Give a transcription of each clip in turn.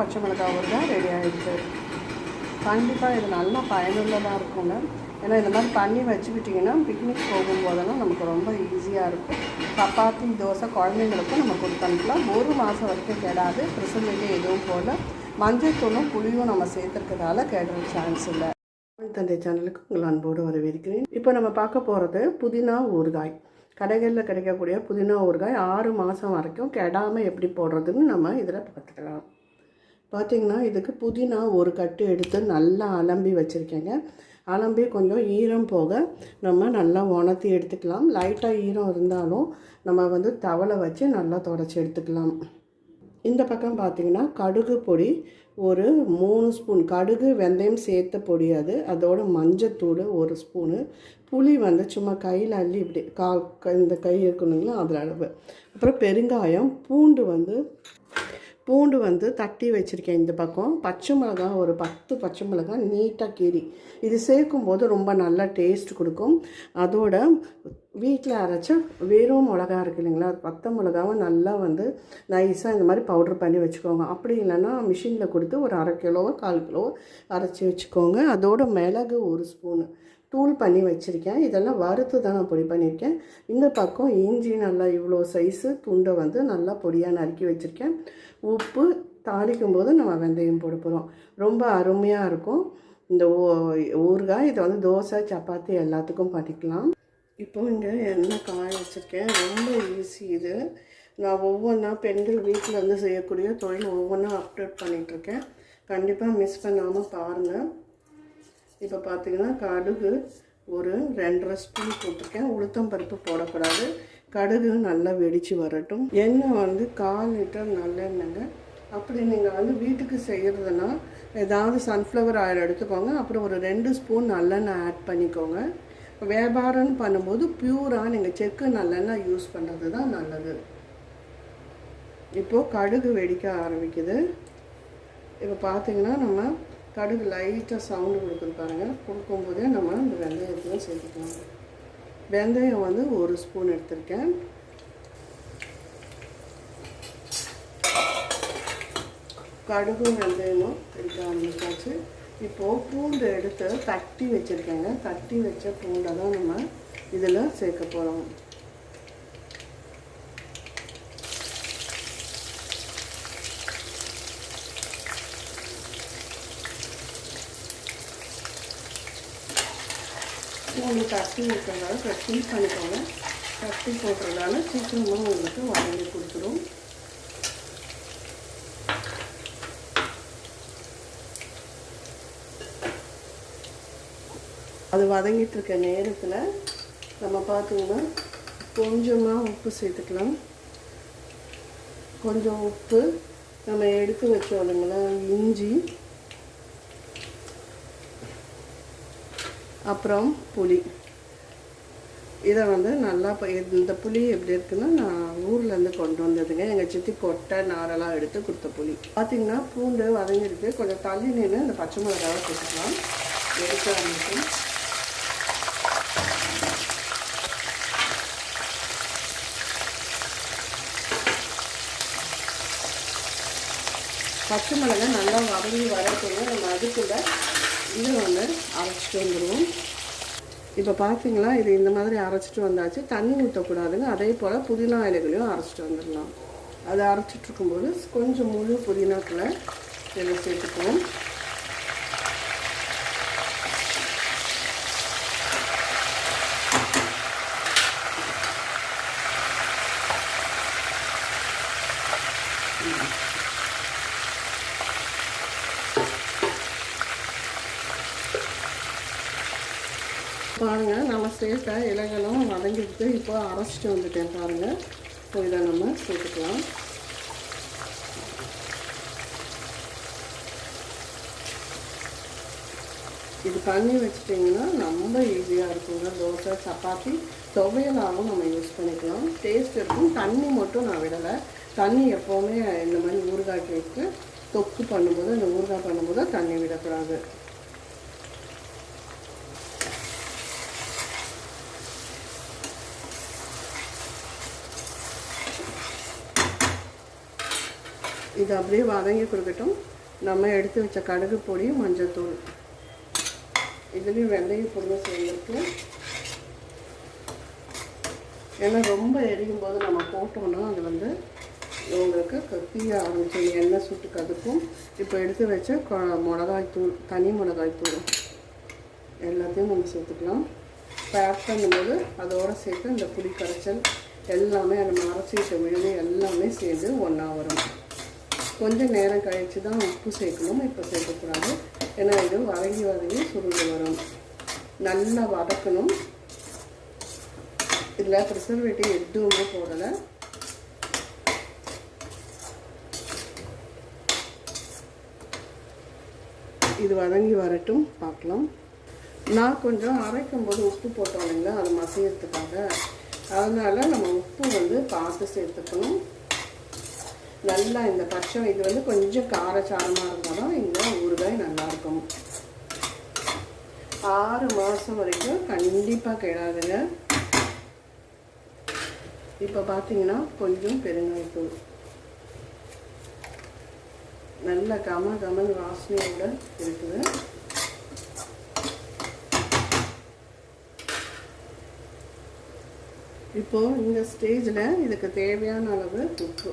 பச்சை மிளகாய் ஊறுகாய் ரெடி ஆகிடுச்சு. கண்டிப்பாக இது நல்லா பயனுள்ளதாக இருக்குங்க. ஏன்னா இந்த மாதிரி பண்ணி வச்சுக்கிட்டிங்கன்னா பிக்னிக் போகும்போதெல்லாம் நமக்கு ரொம்ப ஈஸியாக இருக்கும். சப்பாத்தி தோசை குழந்தைங்களுக்கும் நம்ம கொடுத்து அனுப்பலாம். 1 மாதம் வரைக்கும் கெடாது. ப்ரிசர்வேட்டிவ் எதுவும் போல் மஞ்சள் தூளும் புளியும் நம்ம சேர்த்துருக்கிறதால கெடுற சான்ஸ் இல்லை. தந்தை சேனலுக்கு உங்கள் அன்போடு வரவேற்கிறேன். இப்போ நம்ம பார்க்க போகிறது புதினா ஊறுகாய். கடைகளில் கிடைக்கக்கூடிய புதினா ஊறுகாய் 6 மாதம் வரைக்கும் கெடாமல் எப்படி போடுறதுன்னு நம்ம இதில் பார்த்துக்கலாம். பார்த்திங்கன்னா இதுக்கு புதினா ஒரு கட்டு எடுத்து நல்லா அலம்பி வச்சுருக்கேங்க. அலம்பி கொஞ்சம் ஈரம் போக நம்ம நல்லா உணர்த்தி எடுத்துக்கலாம். லைட்டாக ஈரம் இருந்தாலும் நம்ம தவளை வச்சு நல்லா தொடச்சி எடுத்துக்கலாம். இந்த பக்கம் பார்த்திங்கன்னா கடுகு பொடி ஒரு 3 ஸ்பூன், கடுகு வெந்தயம் சேர்த்த பொடி அதோட மஞ்சத்தூள் 1 ஸ்பூனு, புளி சும்மா கையில் அள்ளி இப்படி இந்த கை இருக்கணுங்களா அதில் அளவு, அப்புறம் பெருங்காயம், பூண்டு தட்டி வச்சுருக்கேன். இந்த பக்கம் பச்சை மிளகாய் ஒரு 10 பச்சை மிளகாய் நீட்டாக கீறி இது சேர்க்கும்போது ரொம்ப நல்லா டேஸ்ட் கொடுக்கும். அதோட வீட்டில் அரைச்ச வெறும் மிளகா இருக்குது இல்லைங்களா, 10 மிளகாவை நல்லா நைஸாக இந்த மாதிரி பவுட்ரு பண்ணி வச்சுக்கோங்க. அப்படி இல்லைன்னா மிஷினில் கொடுத்து ஒரு 1/2 கிலோவோ 1/4 கிலோவோ அரைச்சி வச்சுக்கோங்க. அதோட மிளகு 1 ஸ்பூனு தூள் பண்ணி வச்சுருக்கேன். இதெல்லாம் வறுத்து தான் நான் பொடி பண்ணியிருக்கேன். இந்த பக்கம் இஞ்சி நல்லா இவ்வளோ சைஸு துண்டை நல்லா பொடியாக நறுக்கி வச்சுருக்கேன். உப்பு, தாளிக்கும் போது நம்ம வெந்தயம் போட போகிறோம். ரொம்ப அருமையாக இருக்கும் இந்த ஊறுகாய். இதை தோசை சப்பாத்தி எல்லாத்துக்கும் பண்ணிக்கலாம். இப்போ இங்கே எண்ணெய் காய வச்சுருக்கேன். ரொம்ப ஈஸி இது. நான் ஒவ்வொன்றா பெண்கள் வீட்டில் செய்யக்கூடிய தொழில் ஒவ்வொன்றா அப்டேட் பண்ணிகிட்ருக்கேன். கண்டிப்பாக மிஸ் பண்ணாமல் பாருங்கள். இப்போ பார்த்திங்கன்னா கடுகு ஒரு 2.5 ஸ்பூன் போட்டிருக்கேன். உளுத்தம் பருப்பு போடக்கூடாது. கடுகு நல்லா வெடித்து வரட்டும். எண்ணெய் 1/4 லிட்டர் நல்லெண்ணெய்ங்க. அப்படி நீங்கள் வீட்டுக்கு செய்கிறதுனா ஏதாவது சன்ஃப்ளவர் ஆயில் எடுத்துக்கோங்க. அப்புறம் ஒரு 2 ஸ்பூன் நல்லெண்ணெய் ஆட் பண்ணிக்கோங்க. வியாபாரம்னு பண்ணும்போது பியூராக நீங்கள் செக்கு நல்லெண்ணெய் யூஸ் பண்ணுறது தான் நல்லது. இப்போது கடுகு வெடிக்க ஆரம்பிக்குது. இப்போ பார்த்திங்கன்னா நம்ம கடுகு லைட்டாக சவுண்டு கொடுக்குது பாருங்கள். கொடுக்கும்போதே நம்ம இந்த வெந்தயத்தையும் சேர்த்துக்கலாம். வெந்தயம் 1 ஸ்பூன் எடுத்திருக்கேன். கடுகும் வெந்தயமும் எடுக்க ஆரம்பிச்சாச்சு. இப்போது பூண்டு எடுத்து தட்டி வச்சுருக்கேங்க. தட்டி வச்ச பூண்டை தான் நம்ம இதில் சேர்க்க போகிறோம். பூண்டு தட்டி இருக்கிறதால கட்டி பண்ணிக்கோங்க. தட்டி போட்டுறதால சீக்கிரமாக உங்களுக்கு வதங்கி கொடுத்துரும். அது வதங்கிட்டு இருக்க நேரத்தில் நம்ம பார்த்திங்கன்னா கொஞ்சமாக உப்பு சேர்த்துக்கலாம். கொஞ்சம் உப்பு, நம்ம எடுத்து வச்சோம் இல்லைங்களா இஞ்சி, அப்புறம் புளி. இதை நல்லா இந்த புளி எப்படி இருக்குன்னா நான் ஊர்லேருந்து கொண்டு வந்ததுங்க. எங்கள் சித்தி கொட்டை நாரெல்லாம் எடுத்து கொடுத்த புளி. பார்த்திங்கன்னா பூண்டு வதங்கிருக்கு. கொஞ்சம் தள்ளி நின்று இந்த பச்சை மிளகாவை சேர்த்துக்கலாம். எடுக்க ஆரம்பிக்கும். பச்சை மிளகாய் நல்லா வதங்கி வரக்குள்ள நம்ம அதுக்குள்ளே இதை அரைச்சிட்டு வந்துடுவோம். இப்போ பார்த்தீங்களா, இது இந்த மாதிரி அரைச்சிட்டு வந்தாச்சு. தண்ணி ஊற்றக்கூடாதுங்க. அதே போல் புதினா இலைகளையும் அரைச்சிட்டு வந்துடலாம். அதை அரைச்சிட்ருக்கும்போது கொஞ்சம் முழு புதினாக்களை இதில் சேர்த்துக்குவோம். பாருங்கள், நம்ம சேர்த்த இலைகளும் வதங்கிட்டு இப்போ அரைச்சிட்டு வந்துட்டேன் பாருங்கள். இப்போ இதை நம்ம சேர்த்துக்கலாம். இது பண்ணி வச்சிட்டிங்கன்னா ரொம்ப ஈஸியாக இருக்குங்க. தோசை சப்பாத்தி துவையலாகவும் நம்ம யூஸ் பண்ணிக்கலாம். டேஸ்ட் இருக்கும். தண்ணி மட்டும் நான் விடலை. தண்ணி எப்போவுமே இந்த மாதிரி ஊறுகாய் வைத்து தொக்கு பண்ணும்போது, இந்த ஊறுகாய் பண்ணும்போது தண்ணி விடக்கூடாது. இது அப்படியே வதங்கி கொடுக்கட்டும். நம்ம எடுத்து வச்ச கடுகு பொடி, மஞ்சள் தூள், இதுலேயும் வெந்தயம் பொருள் சேர்ந்துருக்கு. ஏன்னா ரொம்ப எரியும் போது நம்ம போட்டோம்னா அது வந்து உங்களுக்கு தீய ஆரம்பிச்சு எண்ணெய் சுட்டு கதுக்கும். இப்போ எடுத்து வச்ச மிளகாய்த்தூள், தனி மிளகாய்த்தூள் எல்லாத்தையும் நம்ம சேர்த்துக்கலாம். பேக் பண்ணும்போது அதோடு சேர்த்து இந்த புளி கரைச்சல் எல்லாமே நம்ம அரைச்சிக்கிட்ட விழுந்து எல்லாமே சேர்ந்து ஒன்றா வரும். கொஞ்சம் நேரம் கழித்து தான் உப்பு சேர்க்கணும், இப்போ சேர்க்கக்கூடாது. ஏன்னா இது வதங்கி சுருண்டு வரும். நல்லா வதக்கணும். இதில் ப்ரிசர்வேட்டிவ் எதுவுமே போடலை. இது வதங்கி வரட்டும், பார்க்கலாம். நான் கொஞ்சம் அரைக்கும் போது உப்பு போட்டோம் இல்லைங்களா, அது மசியறதுக்காக. அதனால் நம்ம உப்பு வந்து பார்த்து சேர்த்துக்கணும். நல்லா இந்த பச்சை இது வந்து கொஞ்சம் காரச்சாரமாக இருந்தால் தான் இந்த ஊறுகாய் நல்லாயிருக்கும். 6 மாதம் வரைக்கும் கண்டிப்பாக கெடாதுங்க. இப்போ பார்த்தீங்கன்னா கொஞ்சம் பெருங்காயத்தூள், நல்ல கம வாசனையோடு இருக்குது. இப்போது இந்த ஸ்டேஜில் இதுக்கு தேவையான அளவு உப்பு,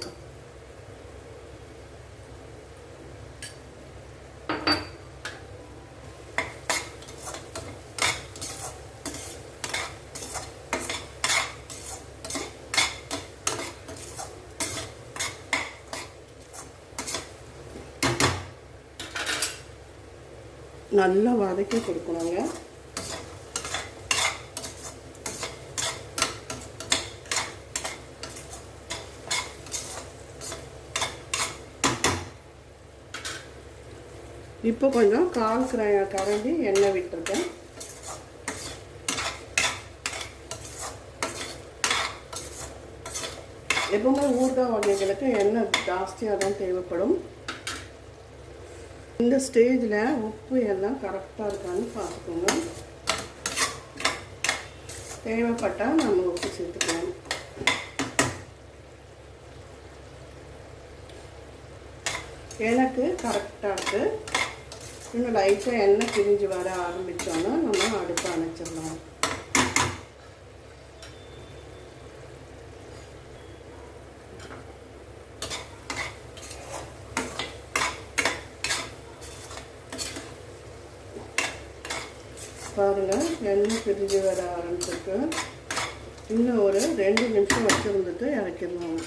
நல்லா வதக்கி கொடுக்கணுங்க. இப்போ கொஞ்சம் 1/4 கரண்டி எண்ணெய் விட்டுருக்கேன். எப்பவுமே ஊறுகாய் வகைகளுக்கு எண்ணெய் ஜாஸ்தியாக தான் தேவைப்படும். இந்த ஸ்டேஜில் உப்பு எல்லாம் கரெக்டாக இருக்கான்னு பார்த்துக்கோங்க. தேவைப்பட்டால் நம்ம உப்பு சேர்த்துக்கலாம். எனக்கு கரெக்டாக இருக்குது. இன்னும் லைட்டாக எண்ணெய் பிரிஞ்சு வர ஆரம்பித்தோன்னா நம்ம அடுப்பை அணைச்சிடலாம். பாருங்கள், எண்ணெய் பிரிஞ்சு வர ஆரம்பிச்சிருக்கு. இன்னும் ஒரு 2 நிமிஷம் வச்சுருந்துட்டு இறக்கிடலாம்.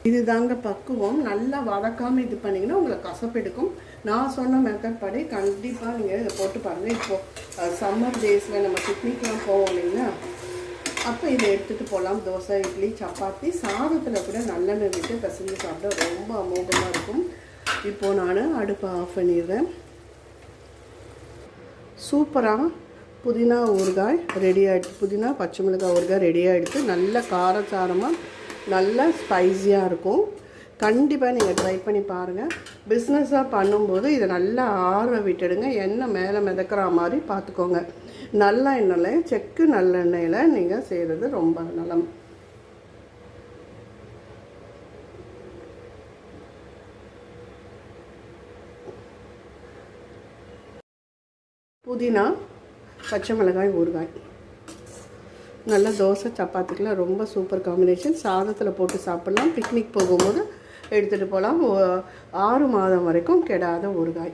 இது தாங்க பக்குவம். நல்லா வதக்காமல் இது பண்ணிங்கன்னா உங்களுக்கு கசப்பெடுக்கும். நான் சொன்ன மெத்தட் படி கண்டிப்பாக நீங்கள் இதை போட்டு பாருங்கள். இப்போது சம்மர் டேஸில் நம்ம பிக்னிக்லாம் போவோம் இல்லைங்களா, அப்போ இதை எடுத்துகிட்டு போகலாம். தோசை, இட்லி, சப்பாத்தி, சாதத்தில் கூட நல்லெண்ணெய் விட்டு பிசைஞ்சு சாப்பிட ரொம்ப அமோகமாக இருக்கும். இப்போது நான் அடுப்பை ஆஃப் பண்ணிடுறேன். சூப்பராக புதினா ஊறுகாய் ரெடி ஆகிடுச்சு. புதினா பச்சை மிளகாய் ஊறுகாய் ரெடி ஆகிடுச்சு. நல்ல காரசாரமாக நல்ல ஸ்பைஸியாக இருக்கும். கண்டிப்பாக நீங்கள் ட்ரை பண்ணி பாருங்கள். பிஸ்னஸாக பண்ணும்போது இதை நல்லா ஆற விட்டுடுங்க. எண்ணெய் மேலே மிதக்கிற மாதிரி பார்த்துக்கோங்க. நல்ல எண்ணெயில், செக்கு நல்லெண்ணெயில் நீங்கள் செய்கிறது ரொம்ப நலம். புதினா பச்சை மிளகாய் ஊறுகாய் நல்ல தோசை சப்பாத்திக்கெலாம் ரொம்ப சூப்பர் காம்பினேஷன். சாதத்தில் போட்டு சாப்பிட்லாம். பிக்னிக் போகும்போது எடுத்துகிட்டு போகலாம். 6 மாதம் வரைக்கும் கெடாத ஊறுகாய்.